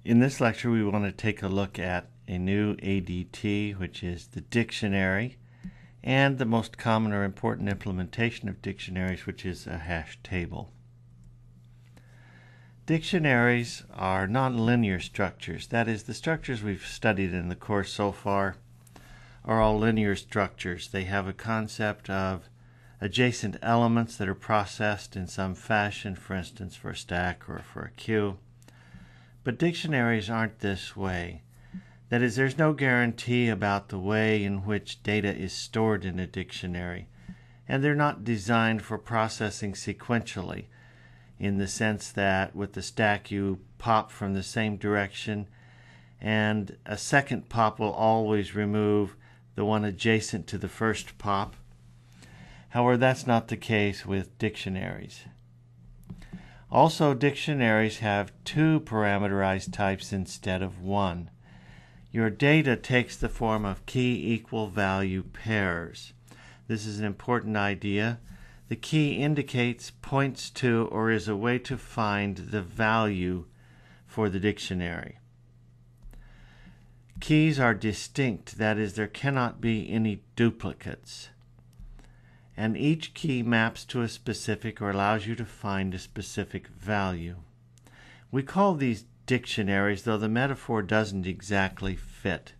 In this lecture, we want to take a look at a new ADT, which is the dictionary, and the most common or important implementation of dictionaries, which is a hash table. Dictionaries are nonlinear structures. That is, the structures we've studied in the course so far are all linear structures. They have a concept of adjacent elements that are processed in some fashion, for instance, for a stack or for a queue. But dictionaries aren't this way. That is, there's no guarantee about the way in which data is stored in a dictionary, and they're not designed for processing sequentially, in the sense that with the stack you pop from the same direction, and a second pop will always remove the one adjacent to the first pop. However, that's not the case with dictionaries. Also, dictionaries have two parameterized types instead of one. Your data takes the form of key equal value pairs. This is an important idea. The key indicates, points to, or is a way to find the value for the dictionary. Keys are distinct, that is, there cannot be any duplicates. And each key maps to a specific or allows you to find a specific value. We call these dictionaries, though the metaphor doesn't exactly fit.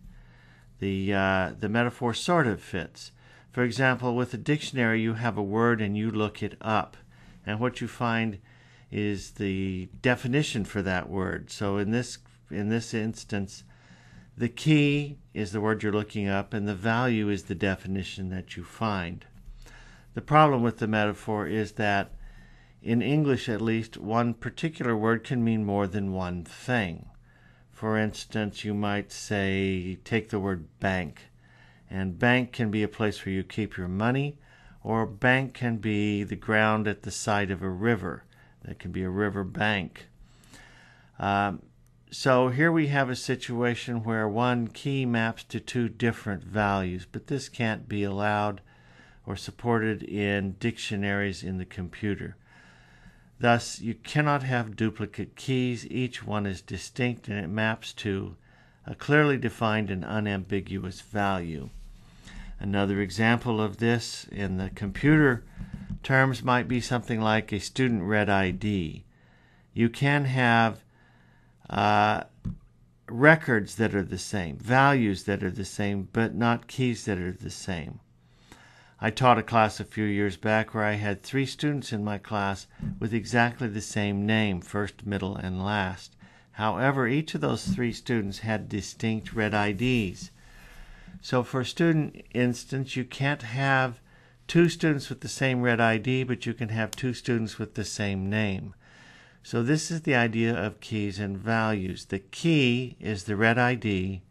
The metaphor sort of fits. For example, with a dictionary you have a word and you look it up, and what you find is the definition for that word. So in this instance, the key is the word you're looking up and the value is the definition that you find. The problem with the metaphor is that in English, at least, one particular word can mean more than one thing. For instance, you might say, take the word bank. And bank can be a place where you keep your money, or bank can be the ground at the side of a river. That can be a river bank. So here we have a situation where one key maps to two different values, but this can't be allowed or supported in dictionaries in the computer. Thus, you cannot have duplicate keys. Each one is distinct and it maps to a clearly defined and unambiguous value. Another example of this in the computer terms might be something like a student read ID. You can have records that are the same, values that are the same, but not keys that are the same. I taught a class a few years back where I had 3 students in my class with exactly the same name, first, middle, and last. However, each of those 3 students had distinct read IDs. So for a student instance, you can't have 2 students with the same read ID, but you can have 2 students with the same name. So this is the idea of keys and values. The key is the read ID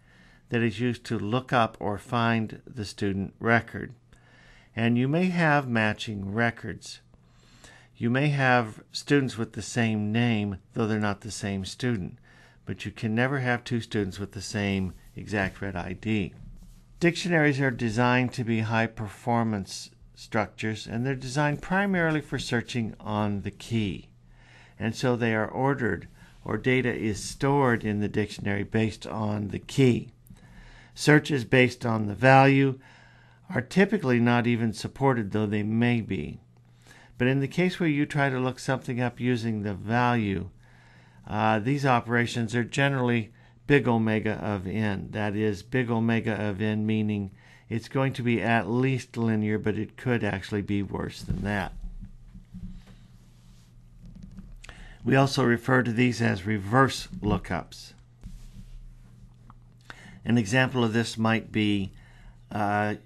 that is used to look up or find the student record. And you may have matching records. You may have students with the same name, though they're not the same student. But you can never have 2 students with the same exact read ID. Dictionaries are designed to be high-performance structures, and they're designed primarily for searching on the key. And so they are ordered, or data is stored in the dictionary based on the key. Searches based on the value are typically not even supported, though they may be. But in the case where you try to look something up using the value, these operations are generally big omega of n. That is, big omega of n meaning it's going to be at least linear, but it could actually be worse than that. We also refer to these as reverse lookups. An example of this might be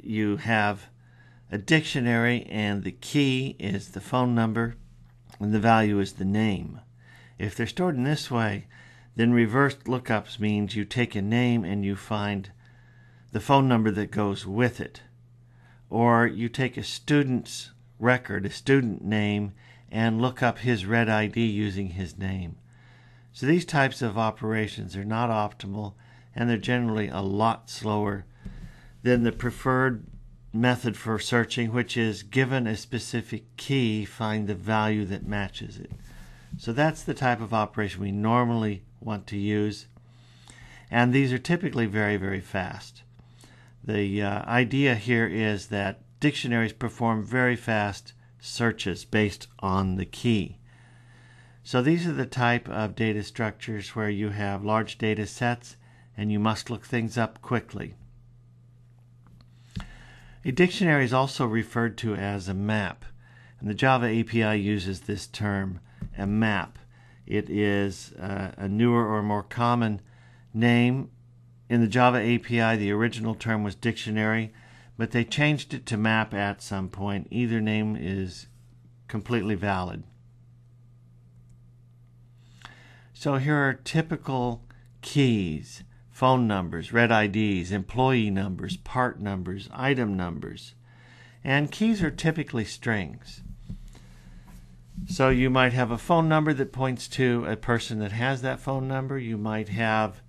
you have a dictionary and the key is the phone number and the value is the name. If they're stored in this way, then reverse lookups means you take a name and you find the phone number that goes with it. Or you take a student's record, a student name, and look up his read ID using his name. So these types of operations are not optimal, and they're generally a lot slower than the preferred method for searching, which is given a specific key, find the value that matches it. So that's the type of operation we normally want to use. And these are typically very, very fast. The idea here is that dictionaries perform very fast searches based on the key. So these are the type of data structures where you have large data sets and you must look things up quickly. A dictionary is also referred to as a map, and the Java API uses this term, a map. It is a newer or more common name. In the Java API, the original term was dictionary, but they changed it to map at some point. Either name is completely valid. So here are typical keys: phone numbers, red IDs, employee numbers, part numbers, item numbers. And keys are typically strings. So you might have a phone number that points to a person that has that phone number. You might have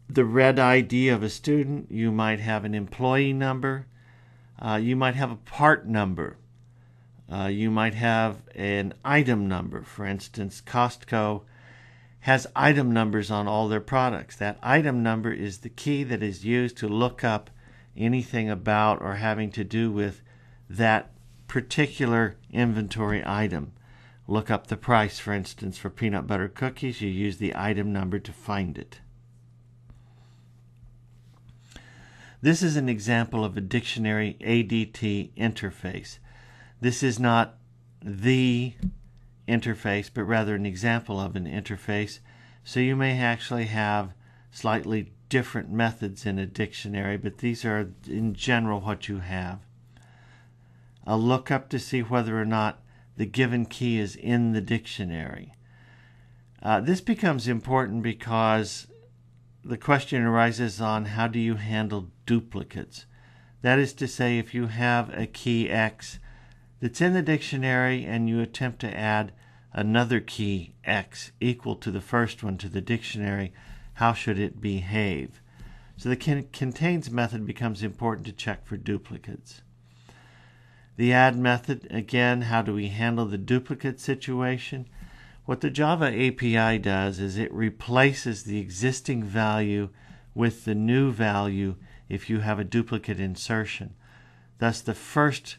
the red ID of a student. You might have an employee number. You might have a part number. You might have an item number. For instance, Costco has item numbers on all their products. That item number is the key that is used to look up anything about or having to do with that particular inventory item. Look up the price, for instance, for peanut butter cookies. You use the item number to find it. This is an example of a dictionary ADT interface. This is not the interface, but rather an example of an interface. So you may actually have slightly different methods in a dictionary, but these are in general what you have. A lookup to see whether or not the given key is in the dictionary. This becomes important because the question arises on how do you handle duplicates. That is to say, if you have a key X that's in the dictionary and you attempt to add another key X equal to the first one to the dictionary, how should it behave? So the contains method becomes important to check for duplicates. The add method, again, how do we handle the duplicate situation? What the Java API does is it replaces the existing value with the new value if you have a duplicate insertion. Thus, the first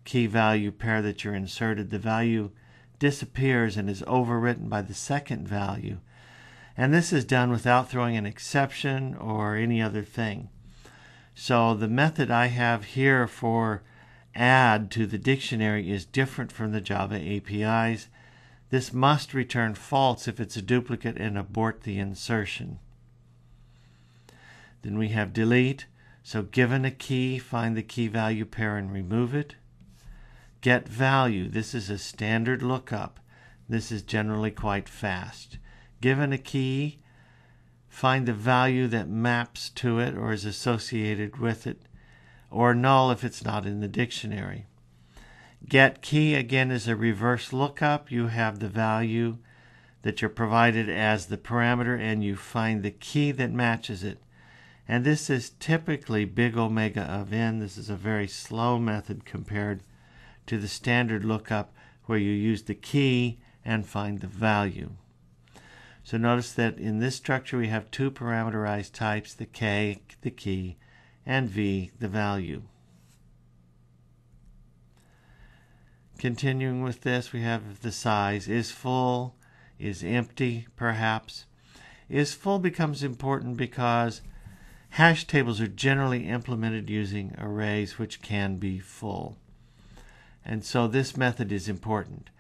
key value pair that you're inserted, the value disappears and is overwritten by the second value. And this is done without throwing an exception or any other thing. So the method I have here for add to the dictionary is different from the Java APIs. This must return false if it's a duplicate and abort the insertion. Then we have delete. So given a key, find the key value pair and remove it. Get value. This is a standard lookup. This is generally quite fast. Given a key, find the value that maps to it or is associated with it, or null if it's not in the dictionary. Get key, again, is a reverse lookup. You have the value that you're provided as the parameter and you find the key that matches it. And this is typically big omega of n. This is a very slow method compared to the standard lookup where you use the key and find the value. So notice that in this structure we have two parameterized types, the k, the key, and v, the value. Continuing with this, we have the size. Is full, is empty, perhaps. Is full becomes important because hash tables are generally implemented using arrays which can be full. And so this method is important.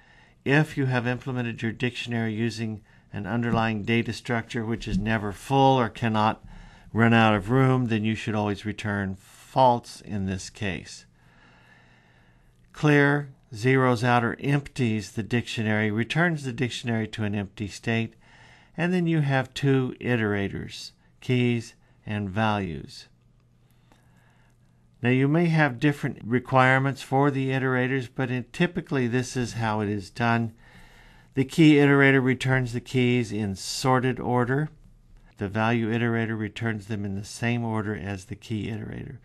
If you have implemented your dictionary using an underlying data structure which is never full or cannot run out of room, then you should always return false in this case. Clear zeroes out or empties the dictionary, returns the dictionary to an empty state, and then you have two iterators, keys and values. Now you may have different requirements for the iterators, but typically this is how it is done. The key iterator returns the keys in sorted order. The value iterator returns them in the same order as the key iterator.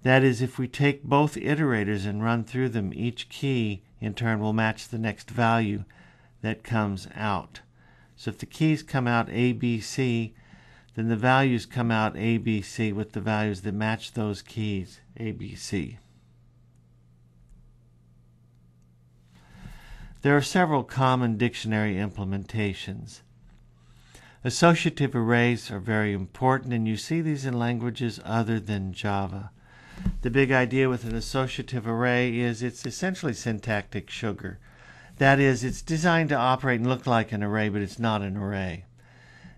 That is, if we take both iterators and run through them, each key in turn will match the next value that comes out. So if the keys come out A, B, C, then the values come out ABC with the values that match those keys, ABC. There are several common dictionary implementations. Associative arrays are very important, and you see these in languages other than Java. The big idea with an associative array is it's essentially syntactic sugar. That is, it's designed to operate and look like an array, but it's not an array.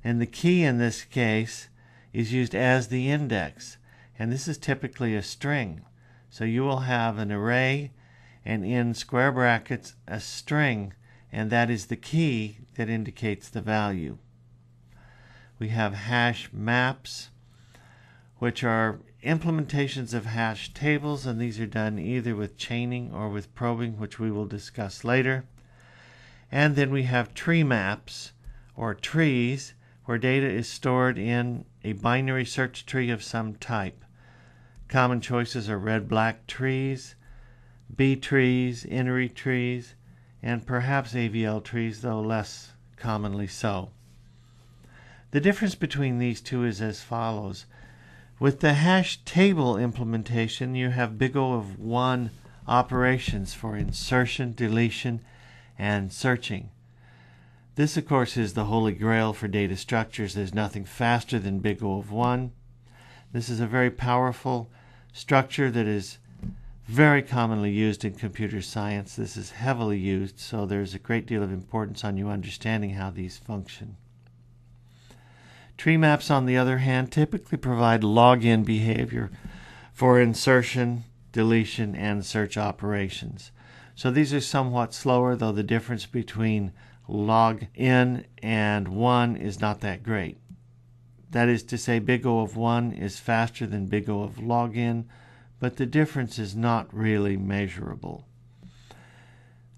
And the key in this case is used as the index, and this is typically a string. So you will have an array and in square brackets a string, and that is the key that indicates the value. We have hash maps, which are implementations of hash tables, and these are done either with chaining or with probing, which we will discuss later. And then we have tree maps, or trees, where data is stored in a binary search tree of some type. Common choices are red-black trees, B trees, N-ary trees, and perhaps AVL trees, though less commonly so. The difference between these two is as follows. With the hash table implementation, you have big O of 1 operations for insertion, deletion, and searching. This, of course, is the holy grail for data structures. There's nothing faster than big O of 1. This is a very powerful structure that is very commonly used in computer science. This is heavily used, so there's a great deal of importance on you understanding how these function. Tree maps, on the other hand, typically provide login behavior for insertion, deletion, and search operations. So these are somewhat slower, though the difference between login and 1 is not that great. That is to say, big O of 1 is faster than big O of login, but the difference is not really measurable.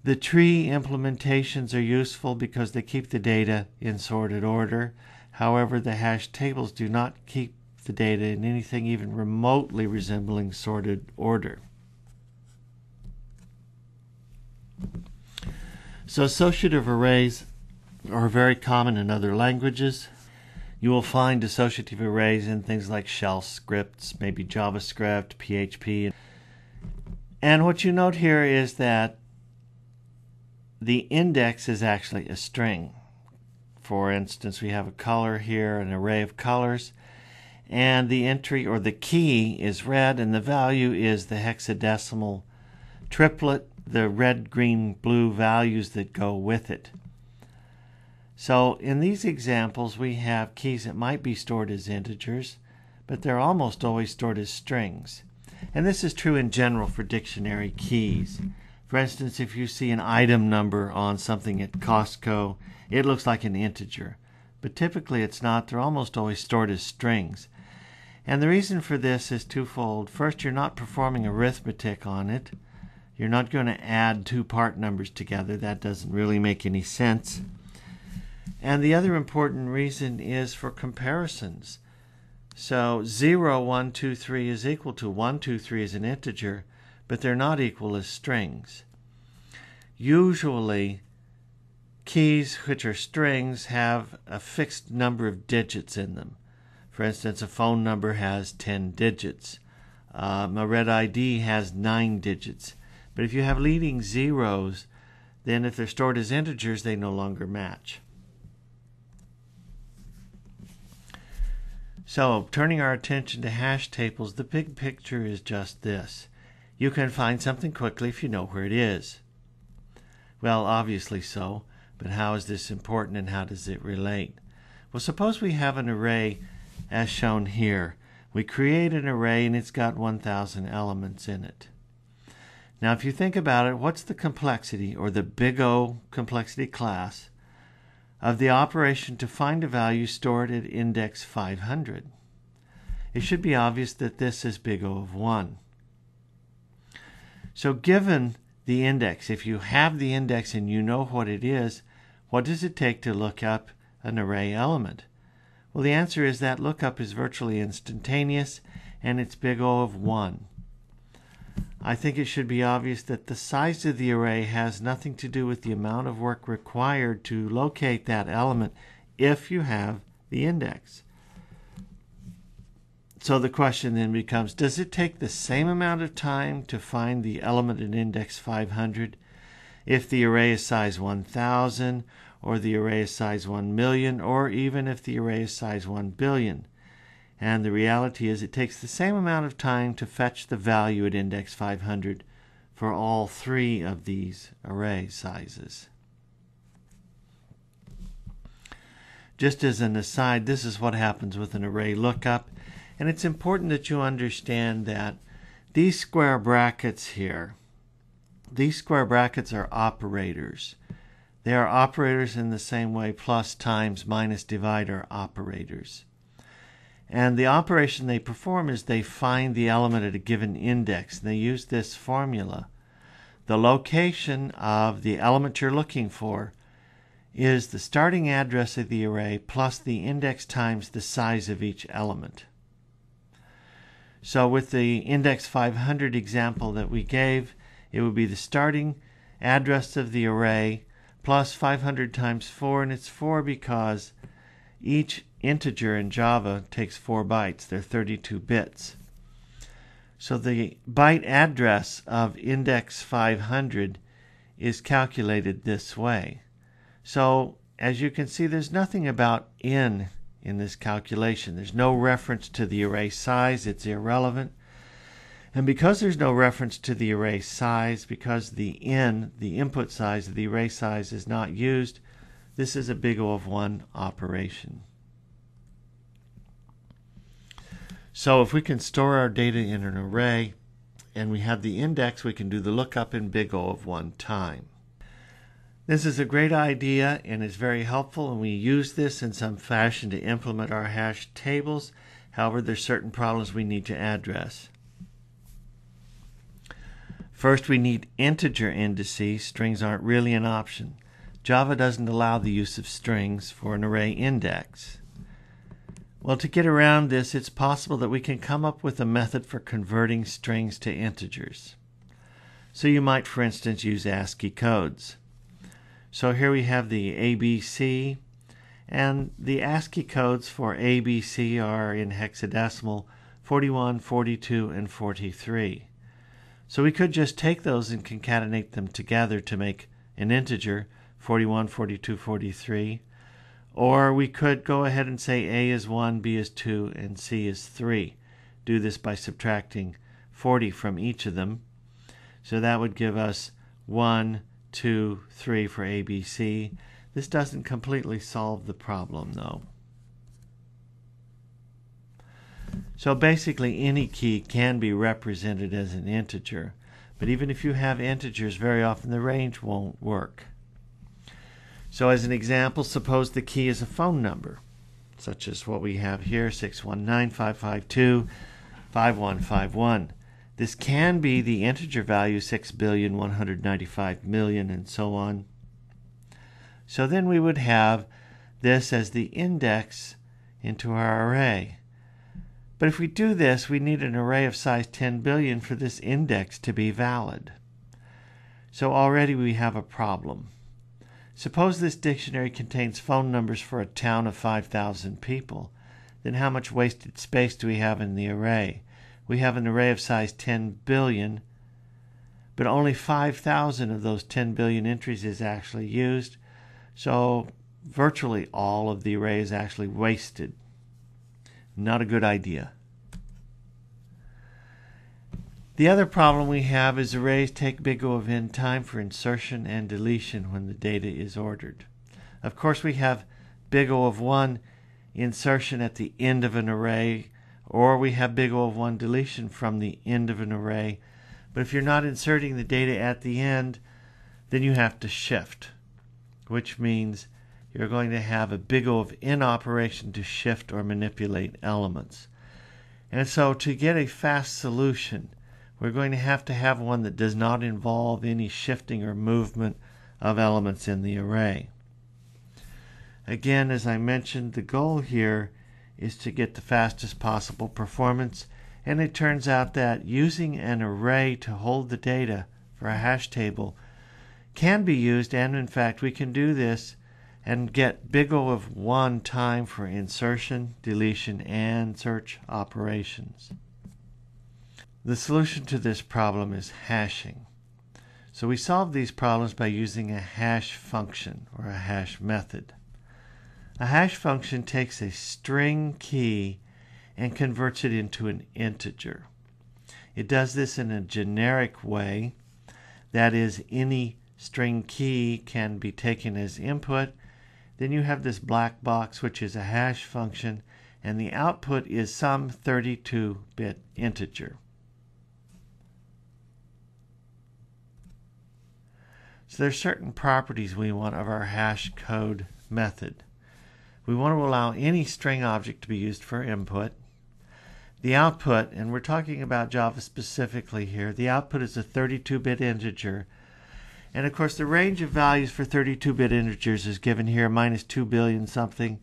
The tree implementations are useful because they keep the data in sorted order. However, the hash tables do not keep the data in anything even remotely resembling sorted order. So associative arrays are very common in other languages. You will find associative arrays in things like shell scripts, maybe JavaScript, PHP. And what you note here is that the index is actually a string. For instance, we have a color here, an array of colors, and the entry or the key is red, and the value is the hexadecimal triplet, the red, green, blue values that go with it. So in these examples, we have keys that might be stored as integers, but they're almost always stored as strings. And this is true in general for dictionary keys. For instance, if you see an item number on something at Costco, it looks like an integer, but typically it's not. They're almost always stored as strings. And the reason for this is twofold. First, you're not performing arithmetic on it. You're not going to add two part numbers together. That doesn't really make any sense. And the other important reason is for comparisons. So 0, 1, 2, 3 is equal to 1, 2, 3 is an integer, but they're not equal as strings. Usually, keys, which are strings, have a fixed number of digits in them. For instance, a phone number has 10 digits. A red ID has 9 digits. But if you have leading zeros, then if they're stored as integers, they no longer match. So, turning our attention to hash tables, the big picture is just this. You can find something quickly if you know where it is. Well, obviously so, but how is this important and how does it relate? Well, suppose we have an array as shown here. We create an array and it's got 1,000 elements in it. Now, if you think about it, what's the complexity, or the big O complexity class, of the operation to find a value stored at index 500? It should be obvious that this is big O of 1. So given the index, if you have the index and you know what it is, what does it take to look up an array element? Well, the answer is that lookup is virtually instantaneous, and it's big O of 1. I think it should be obvious that the size of the array has nothing to do with the amount of work required to locate that element if you have the index. So the question then becomes, does it take the same amount of time to find the element at index 500 if the array is size 1000, or the array is size 1 million, or even if the array is size 1 billion? And the reality is it takes the same amount of time to fetch the value at index 500 for all three of these array sizes. Just as an aside, this is what happens with an array lookup. And it's important that you understand that these square brackets here, these square brackets are operators. They are operators in the same way plus, times, minus, divide are operators. And the operation they perform is they find the element at a given index. And they use this formula. The location of the element you're looking for is the starting address of the array plus the index times the size of each element. So with the index 500 example that we gave, it would be the starting address of the array plus 500 times 4, and it's 4 because each integer in Java takes 4 bytes. They're 32 bits. So the byte address of index 500 is calculated this way. So as you can see, there's nothing about in this calculation. There's no reference to the array size. It's irrelevant. And because there's no reference to the array size, because the input size of the array size is not used, this is a big O of 1 operation. So if we can store our data in an array and we have the index, we can do the lookup in big O of 1 time. This is a great idea and is very helpful, and we use this in some fashion to implement our hash tables. However, there's certain problems we need to address. First, we need integer indices. Strings aren't really an option. Java doesn't allow the use of strings for an array index. Well, to get around this, it's possible that we can come up with a method for converting strings to integers. So you might, for instance, use ASCII codes. So here we have the ABC, and the ASCII codes for ABC are in hexadecimal 41, 42, and 43. So we could just take those and concatenate them together to make an integer, 41, 42, 43. Or we could go ahead and say A is 1, B is 2, and C is 3. Do this by subtracting 40 from each of them. So that would give us 1, 2, 3 for ABC. This doesn't completely solve the problem, though. So basically any key can be represented as an integer, but even if you have integers, very often the range won't work. So as an example, suppose the key is a phone number, such as what we have here, 619-552-5151. This can be the integer value 6,195,000,000 and so on. So then we would have this as the index into our array. But if we do this, we need an array of size 10 billion for this index to be valid. So already we have a problem. Suppose this dictionary contains phone numbers for a town of 5,000 people. Then how much wasted space do we have in the array? We have an array of size 10 billion, but only 5,000 of those 10 billion entries is actually used. So virtually all of the array is actually wasted. Not a good idea. The other problem we have is arrays take big O of n time for insertion and deletion when the data is ordered. Of course, we have big O of 1 insertion at the end of an array, or we have big O of 1 deletion from the end of an array. But if you're not inserting the data at the end, then you have to shift, which means you're going to have a big O of n operation to shift or manipulate elements. And so to get a fast solution, we're going to have one that does not involve any shifting or movement of elements in the array. Again, as I mentioned, the goal here is to get the fastest possible performance, and it turns out that using an array to hold the data for a hash table can be used, and in fact we can do this and get big O of 1 time for insertion, deletion, and search operations. The solution to this problem is hashing. So we solve these problems by using a hash function or a hash method. A hash function takes a string key and converts it into an integer. It does this in a generic way, that is, any string key can be taken as input. Then you have this black box, which is a hash function, and the output is some 32-bit integer. So there's certain properties we want of our hash code method. We want to allow any string object to be used for input. The output, and we're talking about Java specifically here, the output is a 32-bit integer. And of course the range of values for 32-bit integers is given here, minus 2 billion something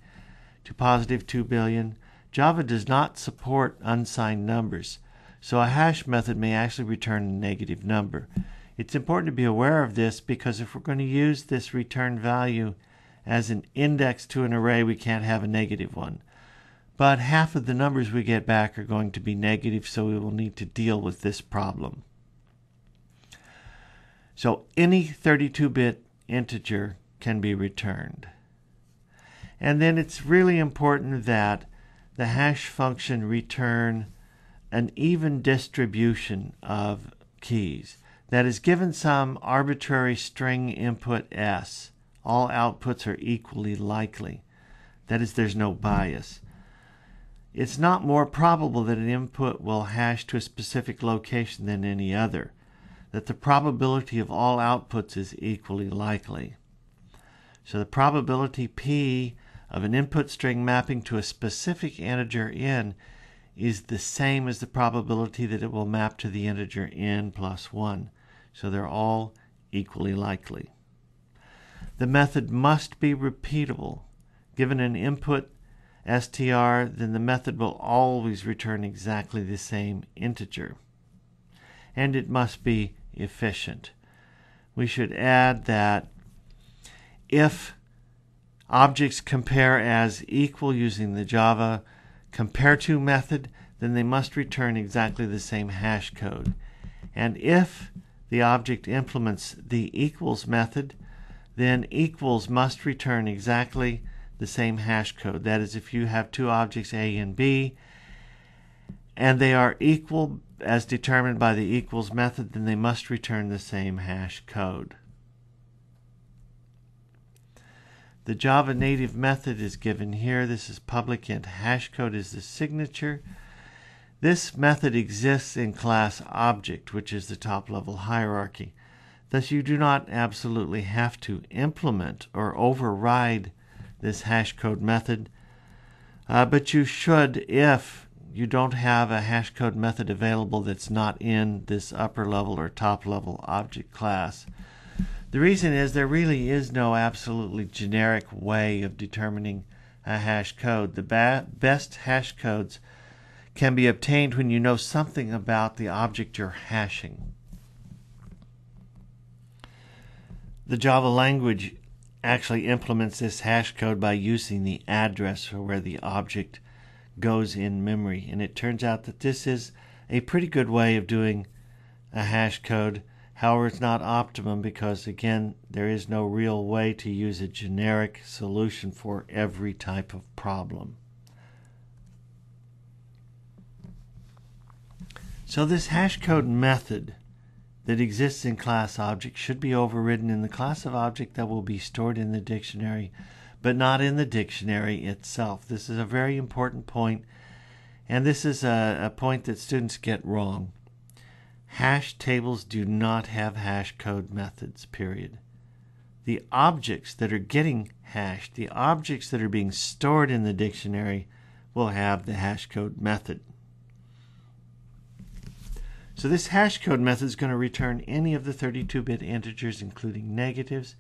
to positive 2 billion. Java does not support unsigned numbers, so a hash method may actually return a negative number. It's important to be aware of this because if we're going to use this return value as an index to an array, we can't have a negative one. But half of the numbers we get back are going to be negative, so we will need to deal with this problem. So any 32-bit integer can be returned. And then it's really important that the hash function return an even distribution of keys. That is, given some arbitrary string input S, all outputs are equally likely. That is, there's no bias. It's not more probable that an input will hash to a specific location than any other, that the probability of all outputs is equally likely. So the probability P of an input string mapping to a specific integer n is the same as the probability that it will map to the integer n plus 1. So they're all equally likely. The method must be repeatable. Given an input str, then the method will always return exactly the same integer. And it must be efficient. We should add that if objects compare as equal using the Java compare to method, then they must return exactly the same hash code. And if the object implements the equals method, then equals must return exactly the same hash code. That is, if you have two objects A and B and they are equal as determined by the equals method, then they must return the same hash code. The Java native method is given here. This is public int hashcode is the signature. This method exists in class object, which is the top level hierarchy. Thus you do not absolutely have to implement or override this hashcode method, but you should if you don't have a hashcode method available that's not in this upper level or top level object class. The reason is there really is no absolutely generic way of determining a hash code. The best hash codes can be obtained when you know something about the object you're hashing. The Java language actually implements this hash code by using the address for where the object goes in memory, and it turns out that this is a pretty good way of doing a hash code. However, it's not optimum because, again, there is no real way to use a generic solution for every type of problem. So this hashcode method that exists in class object should be overridden in the class of object that will be stored in the dictionary, but not in the dictionary itself. This is a very important point, and this is a point that students get wrong. Hash tables do not have hashcode methods, period. The objects that are getting hashed, the objects that are being stored in the dictionary, will have the hashcode method. So this hashcode method is going to return any of the 32-bit integers, including negatives.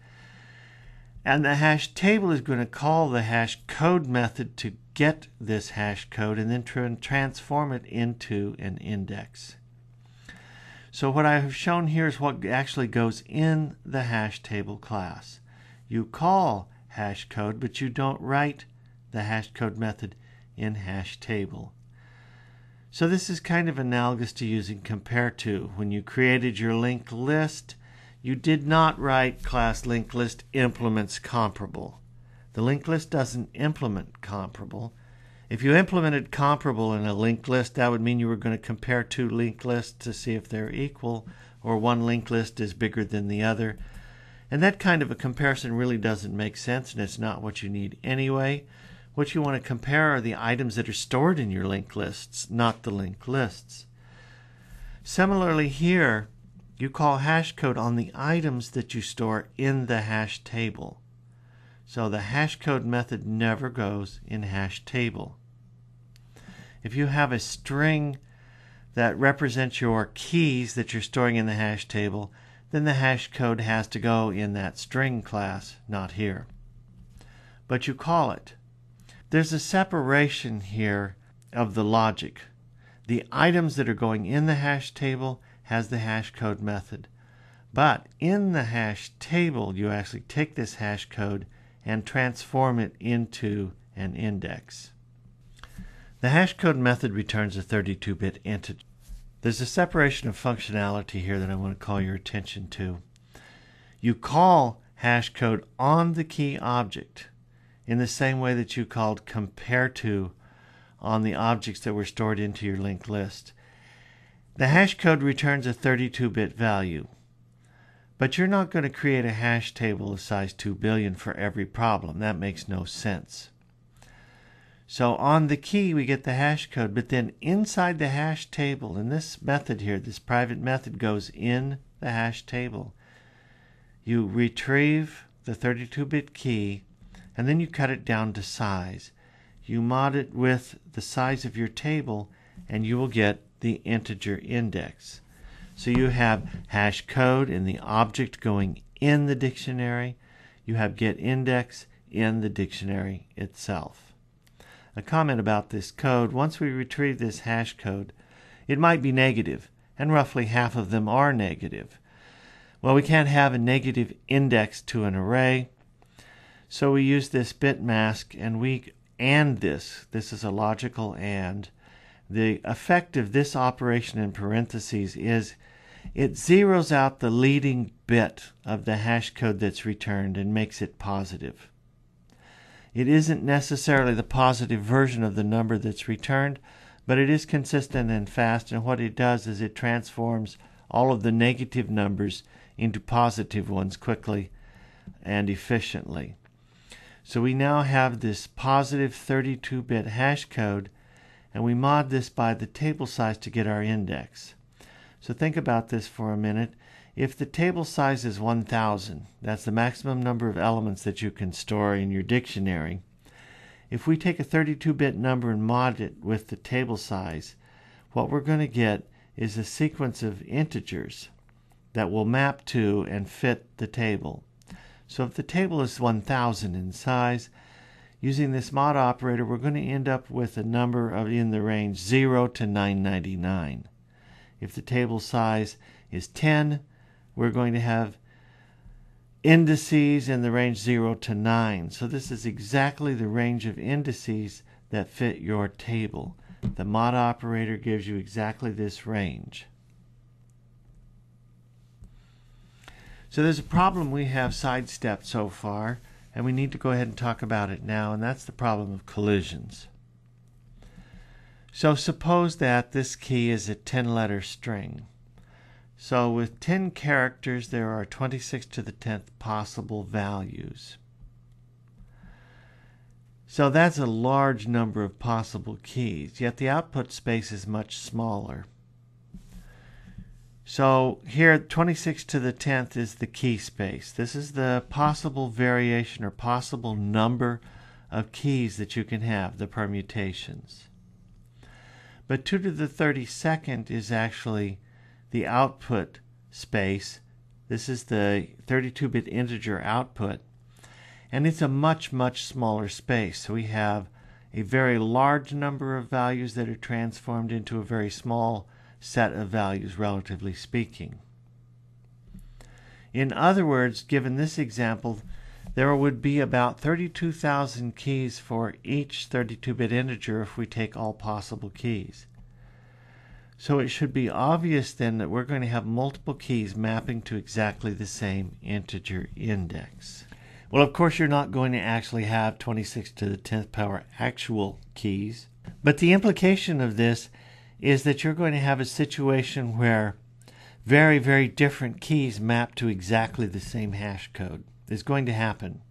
And the hash table is going to call the hashcode method to get this hash code and then transform it into an index. So what I have shown here is what actually goes in the hash table class. You call hash code, but you don't write the hash code method in hash table. So this is kind of analogous to using compare to. When you created your linked list, you did not write class linked list implements comparable. The linked list doesn't implement comparable. If you implemented comparable in a linked list, that would mean you were going to compare two linked lists to see if they're equal, or one linked list is bigger than the other. And that kind of a comparison really doesn't make sense, and it's not what you need anyway. What you want to compare are the items that are stored in your linked lists, not the linked lists. Similarly here, you call hash code on the items that you store in the hash table. So the hash code method never goes in hash table. If you have a string that represents your keys that you're storing in the hash table, then the hash code has to go in that string class, not here. But you call it. There's a separation here of the logic. The items that are going in the hash table has the hash code method. But in the hash table, you actually take this hash code and transform it into an index. The hash code method returns a 32-bit integer. There's a separation of functionality here that I want to call your attention to. You call hash code on the key object in the same way that you called compare to on the objects that were stored into your linked list. The hash code returns a 32-bit value, but you're not going to create a hash table of size 2 billion for every problem. That makes no sense. So on the key we get the hash code, but then inside the hash table, in this method here, this private method goes in the hash table. You retrieve the 32-bit key, and then you cut it down to size. You mod it with the size of your table, and you will get the integer index. So you have hash code in the object going in the dictionary. You have get index in the dictionary itself. A comment about this code: once we retrieve this hash code, it might be negative, and roughly half of them are negative. Well, we can't have a negative index to an array, so we use this bit mask, and we AND this. This is a logical AND. The effect of this operation in parentheses is it zeroes out the leading bit of the hash code that's returned and makes it positive. It isn't necessarily the positive version of the number that's returned, but it is consistent and fast, and what it does is it transforms all of the negative numbers into positive ones quickly and efficiently. So we now have this positive 32-bit hash code, and we mod this by the table size to get our index. So think about this for a minute. If the table size is 1,000, that's the maximum number of elements that you can store in your dictionary. If we take a 32-bit number and mod it with the table size, what we're going to get is a sequence of integers that will map to and fit the table. So if the table is 1,000 in size, using this mod operator, we're going to end up with a number in the range 0 to 999. If the table size is 10, we're going to have indices in the range 0 to 9. So this is exactly the range of indices that fit your table. The mod operator gives you exactly this range. So there's a problem we have sidestepped so far, and we need to go ahead and talk about it now, and that's the problem of collisions. So suppose that this key is a 10-letter string. So with 10 characters, there are 26 to the 10th possible values. So that's a large number of possible keys, yet the output space is much smaller. So here, 26 to the 10th is the key space. This is the possible variation or possible number of keys that you can have, the permutations. But 2 to the 32nd is actually the output space. This is the 32-bit integer output, and it's a much, much smaller space. So we have a very large number of values that are transformed into a very small set of values, relatively speaking. In other words, given this example, there would be about 32,000 keys for each 32-bit integer if we take all possible keys. So it should be obvious then that we're going to have multiple keys mapping to exactly the same integer index. Well, of course, you're not going to actually have 26 to the 10th power actual keys, but the implication of this is that you're going to have a situation where very, very different keys map to exactly the same hash code. It's going to happen.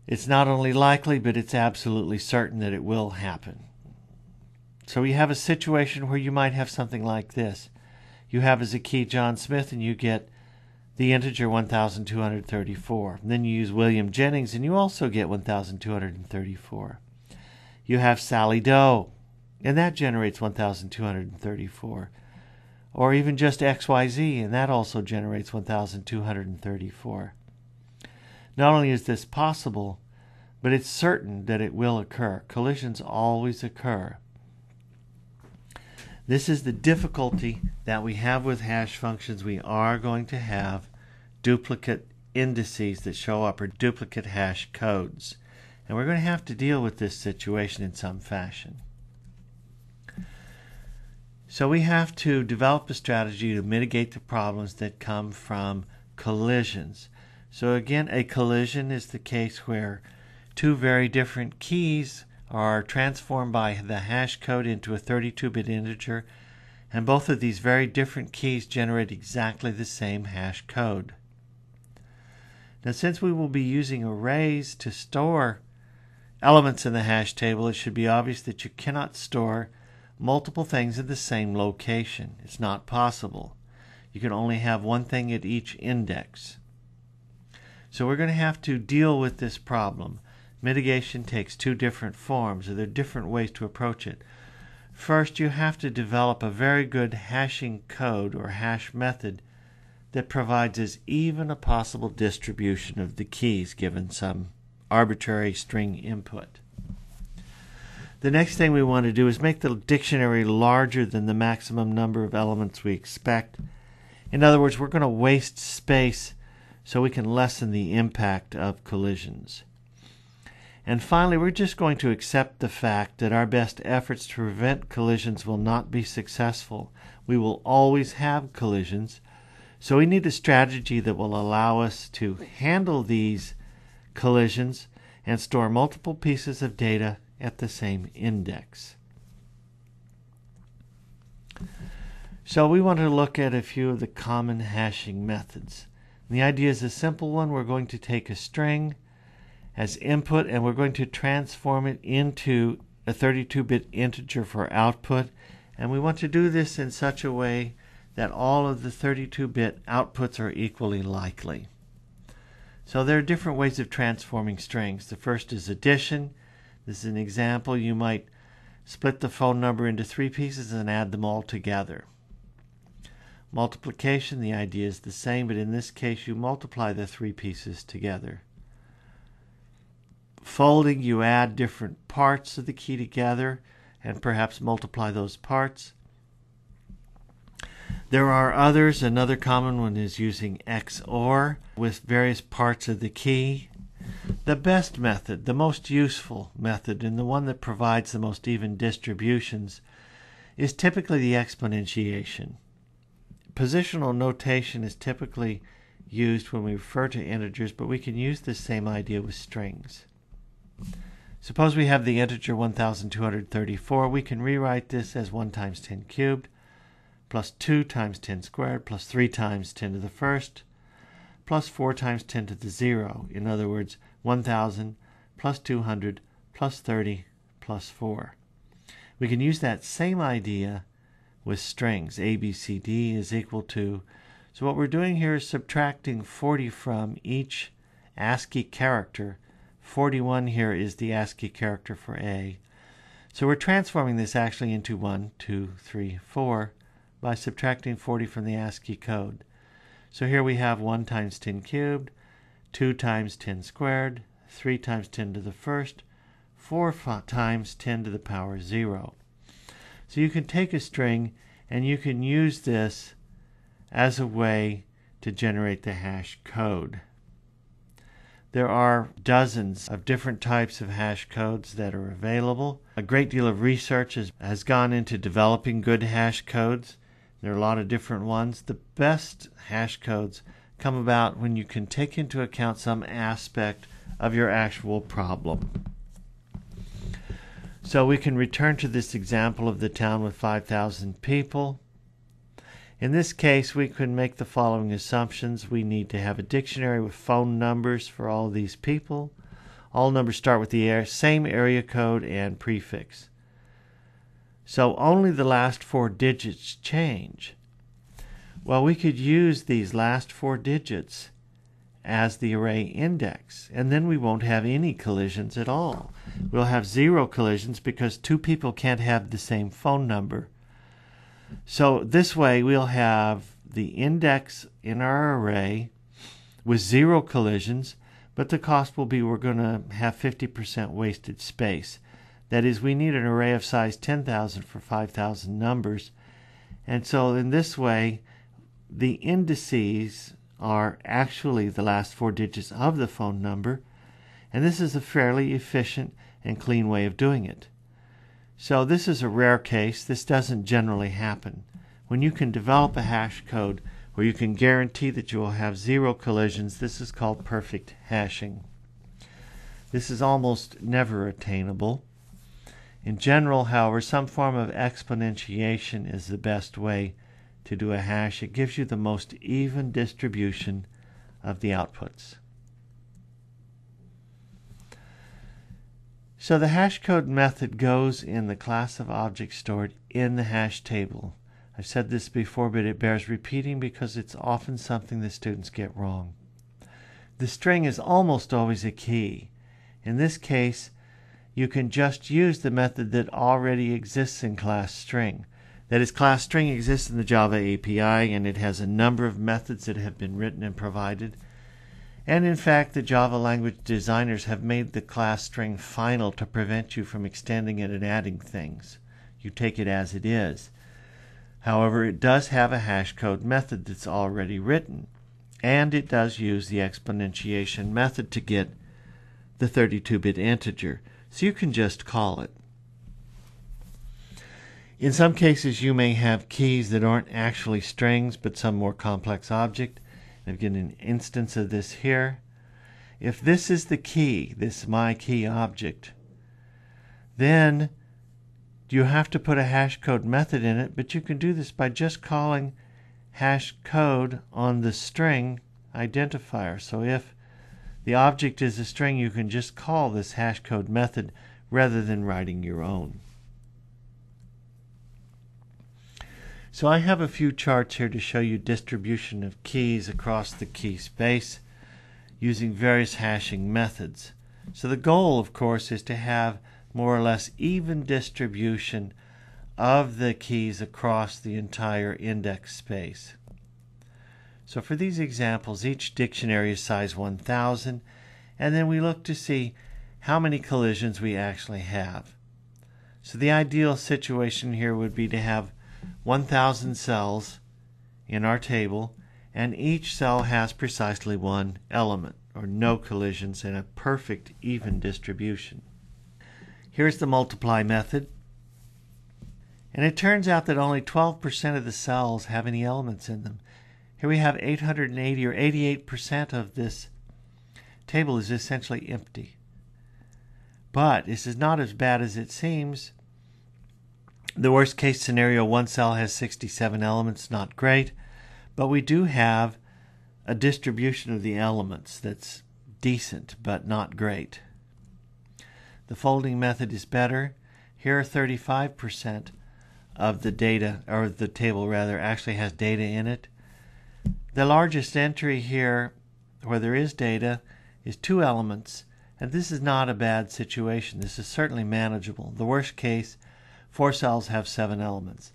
It's not only likely, but it's absolutely certain that it will happen. So we have a situation where you might have something like this. You have as a key John Smith, and you get the integer 1,234. And then you use William Jennings, and you also get 1,234. You have Sally Doe, and that generates 1,234. Or even just XYZ, and that also generates 1,234. Not only is this possible, but it's certain that it will occur. Collisions always occur. This is the difficulty that we have with hash functions. We are going to have duplicate indices that show up, or duplicate hash codes. And we're going to have to deal with this situation in some fashion. So we have to develop a strategy to mitigate the problems that come from collisions. So again, a collision is the case where two very different keys are transformed by the hash code into a 32-bit integer, and both of these very different keys generate exactly the same hash code. Now, since we will be using arrays to store elements in the hash table, it should be obvious that you cannot store multiple things in the same location. It's not possible. You can only have one thing at each index. So we're going to have to deal with this problem. Mitigation takes two different forms, or there are different ways to approach it. First, you have to develop a very good hashing code or hash method that provides as even a possible distribution of the keys given some arbitrary string input. The next thing we want to do is make the dictionary larger than the maximum number of elements we expect. In other words, we're going to waste space so we can lessen the impact of collisions. And finally, we're just going to accept the fact that our best efforts to prevent collisions will not be successful. We will always have collisions, so we need a strategy that will allow us to handle these collisions and store multiple pieces of data at the same index. So we want to look at a few of the common hashing methods. And the idea is a simple one. We're going to take a string as input, and we're going to transform it into a 32-bit integer for output. And we want to do this in such a way that all of the 32-bit outputs are equally likely. So there are different ways of transforming strings. The first is addition. This is an example. You might split the phone number into three pieces and add them all together. Multiplication, the idea is the same, but in this case you multiply the three pieces together. Folding, you add different parts of the key together and perhaps multiply those parts. There are others. Another common one is using XOR with various parts of the key. The best method, the most useful method, and the one that provides the most even distributions is typically the exponentiation. Positional notation is typically used when we refer to integers, but we can use the same idea with strings. Suppose we have the integer 1,234. We can rewrite this as 1 times 10 cubed plus 2 times 10 squared plus 3 times 10 to the first plus 4 times 10 to the 0. In other words, 1,000 plus 200 plus 30 plus 4. We can use that same idea with strings. A, B, C, D is equal to. So what we're doing here is subtracting 40 from each ASCII character. 41 here is the ASCII character for A. So we're transforming this actually into 1, 2, 3, 4 by subtracting 40 from the ASCII code. So here we have 1 times 10 cubed, 2 times 10 squared, 3 times 10 to the first, 4 times 10 to the power 0. So you can take a string and you can use this as a way to generate the hash code. There are dozens of different types of hash codes that are available. A great deal of research has gone into developing good hash codes. There are a lot of different ones. The best hash codes come about when you can take into account some aspect of your actual problem. So we can return to this example of the town with 5,000 people. In this case, we can make the following assumptions. We need to have a dictionary with phone numbers for all of these people. All numbers start with the same area code and prefix. So only the last 4 digits change. Well, we could use these last 4 digits as the array index, and then we won't have any collisions at all. We'll have 0 collisions because 2 people can't have the same phone number. So this way we'll have the index in our array with 0 collisions, but the cost will be we're going to have 50% wasted space. That is, we need an array of size 10,000 for 5,000 numbers. And so in this way, the indices are actually the last 4 digits of the phone number, and this is a fairly efficient and clean way of doing it. So this is a rare case. This doesn't generally happen. When you can develop a hash code where you can guarantee that you will have 0 collisions, this is called perfect hashing. This is almost never attainable. In general, however, some form of exponentiation is the best way to do a hash. It gives you the most even distribution of the outputs. So the hashcode method goes in the class of objects stored in the hash table. I've said this before, but it bears repeating because it's often something that students get wrong. The string is almost always a key. In this case, you can just use the method that already exists in class string. That is, class string exists in the Java API, and it has a number of methods that have been written and provided. And in fact, the Java language designers have made the class string final to prevent you from extending it and adding things. You take it as it is. However, it does have a hashcode method that's already written, and it does use the exponentiation method to get the 32-bit integer. So you can just call it. In some cases, you may have keys that aren't actually strings, but some more complex object. I've given an instance of this here. If this is the key, this my key object, then you have to put a hashcode method in it, but you can do this by just calling hashcode on the string identifier. So if the object is a string, you can just call this hashcode method rather than writing your own. So I have a few charts here to show you distribution of keys across the key space using various hashing methods. So the goal, of course, is to have more or less even distribution of the keys across the entire index space. So for these examples, each dictionary is size 1000, and then we look to see how many collisions we actually have. So the ideal situation here would be to have 1,000 cells in our table, and each cell has precisely 1 element, or no collisions, and a perfect even distribution. Here's the multiply method, and it turns out that only 12% of the cells have any elements in them. Here we have 880 or 88% of this table is essentially empty. But this is not as bad as it seems. The worst case scenario, one cell has 67 elements, not great, but we do have a distribution of the elements that's decent but not great. The folding method is better. Here 35% of the data, or the table rather, actually has data in it. The largest entry here where there is data is 2 elements, and this is not a bad situation. This is certainly manageable. The worst case, 4 cells have 7 elements.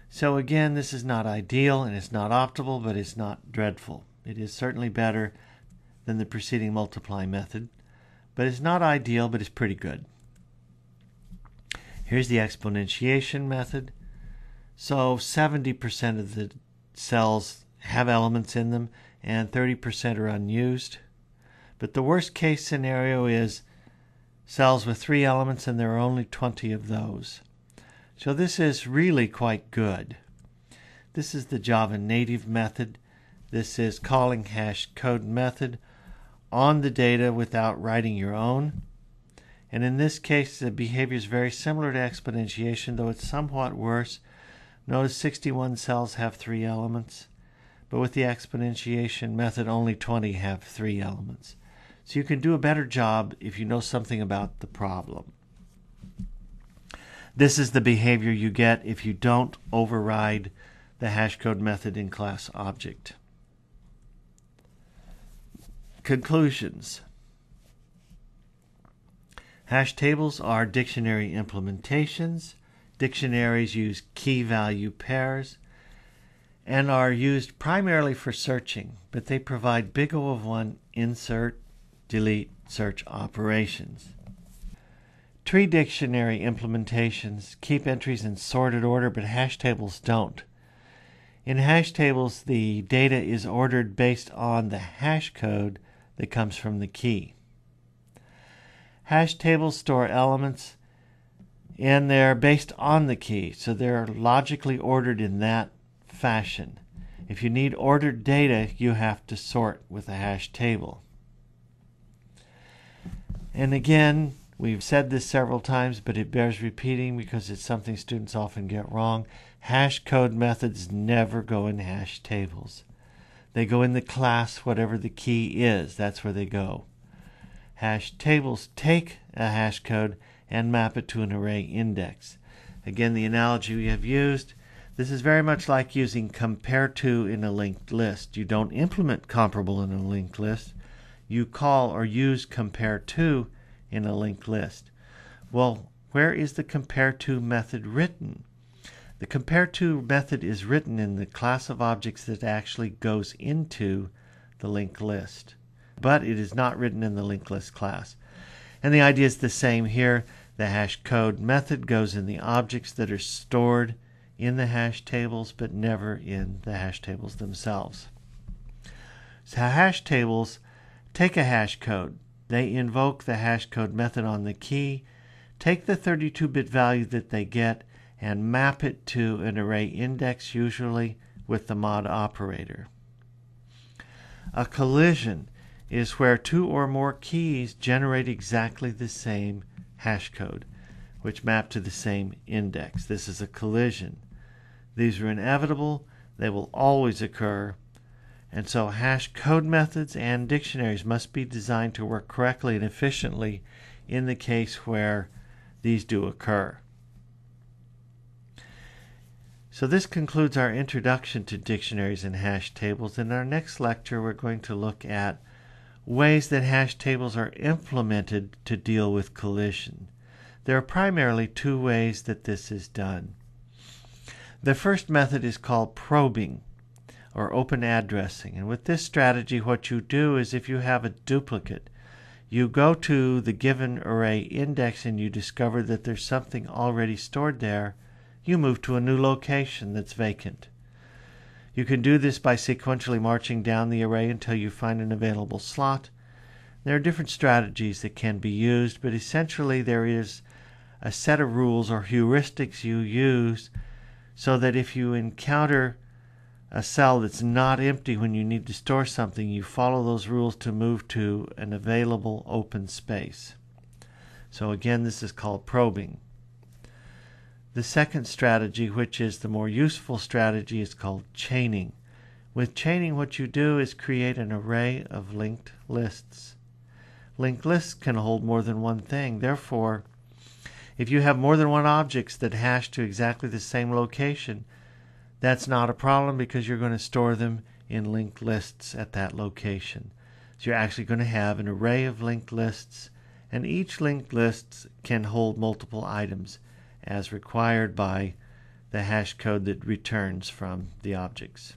So again, this is not ideal and it's not optimal, but it's not dreadful. It is certainly better than the preceding multiply method, but it's not ideal, but it's pretty good. Here's the exponentiation method. So 70% of the cells have elements in them and 30% are unused. But the worst case scenario is cells with 3 elements and there are only 20 of those. So this is really quite good. This is the Java native method. This is calling hash code method on the data without writing your own. And in this case, the behavior is very similar to exponentiation, though it's somewhat worse. Notice 61 cells have 3 elements, but with the exponentiation method, only 20 have 3 elements. So you can do a better job if you know something about the problem. This is the behavior you get if you don't override the hashcode method in class object. Conclusions. Hash tables are dictionary implementations. Dictionaries use key value pairs and are used primarily for searching, but they provide big O of 1 insert, delete, search operations. Tree dictionary implementations keep entries in sorted order, but hash tables don't. In hash tables, the data is ordered based on the hash code that comes from the key. Hash tables store elements and they're based on the key, so they're logically ordered in that fashion. If you need ordered data, you have to sort with a hash table. And again, we've said this several times, but it bears repeating because it's something students often get wrong. Hash code methods never go in hash tables. They go in the class, whatever the key is, that's where they go. Hash tables take a hash code and map it to an array index. Again, the analogy we have used, this is very much like using compare to in a linked list. You don't implement comparable in a linked list. You call or use compare to in a linked list. Well, where is the compare to method written? The compare to method is written in the class of objects that actually goes into the linked list, but it is not written in the linked list class. And the idea is the same here. The hash code method goes in the objects that are stored in the hash tables, but never in the hash tables themselves. So hash tables take a hash code. They invoke the hash code method on the key, take the 32-bit value that they get, and map it to an array index, usually with the mod operator. A collision is where 2 or more keys generate exactly the same hash code, which map to the same index. This is a collision. These are inevitable. They will always occur. And so hash code methods and dictionaries must be designed to work correctly and efficiently in the case where these do occur. So this concludes our introduction to dictionaries and hash tables. In our next lecture, we're going to look at ways that hash tables are implemented to deal with collision. There are primarily 2 ways that this is done. The first method is called probing or open addressing. And with this strategy, what you do is if you have a duplicate, you go to the given array index and you discover that there's something already stored there, you move to a new location that's vacant. You can do this by sequentially marching down the array until you find an available slot. There are different strategies that can be used, but essentially there is a set of rules or heuristics you use so that if you encounter a cell that's not empty when you need to store something, you follow those rules to move to an available open space. So again, this is called probing. The second strategy, which is the more useful strategy, is called chaining. With chaining, what you do is create an array of linked lists. Linked lists can hold more than one thing. Therefore, if you have more than one objects that hash to exactly the same location, that's not a problem because you're going to store them in linked lists at that location. So you're actually going to have an array of linked lists, and each linked list can hold multiple items as required by the hash code that returns from the objects.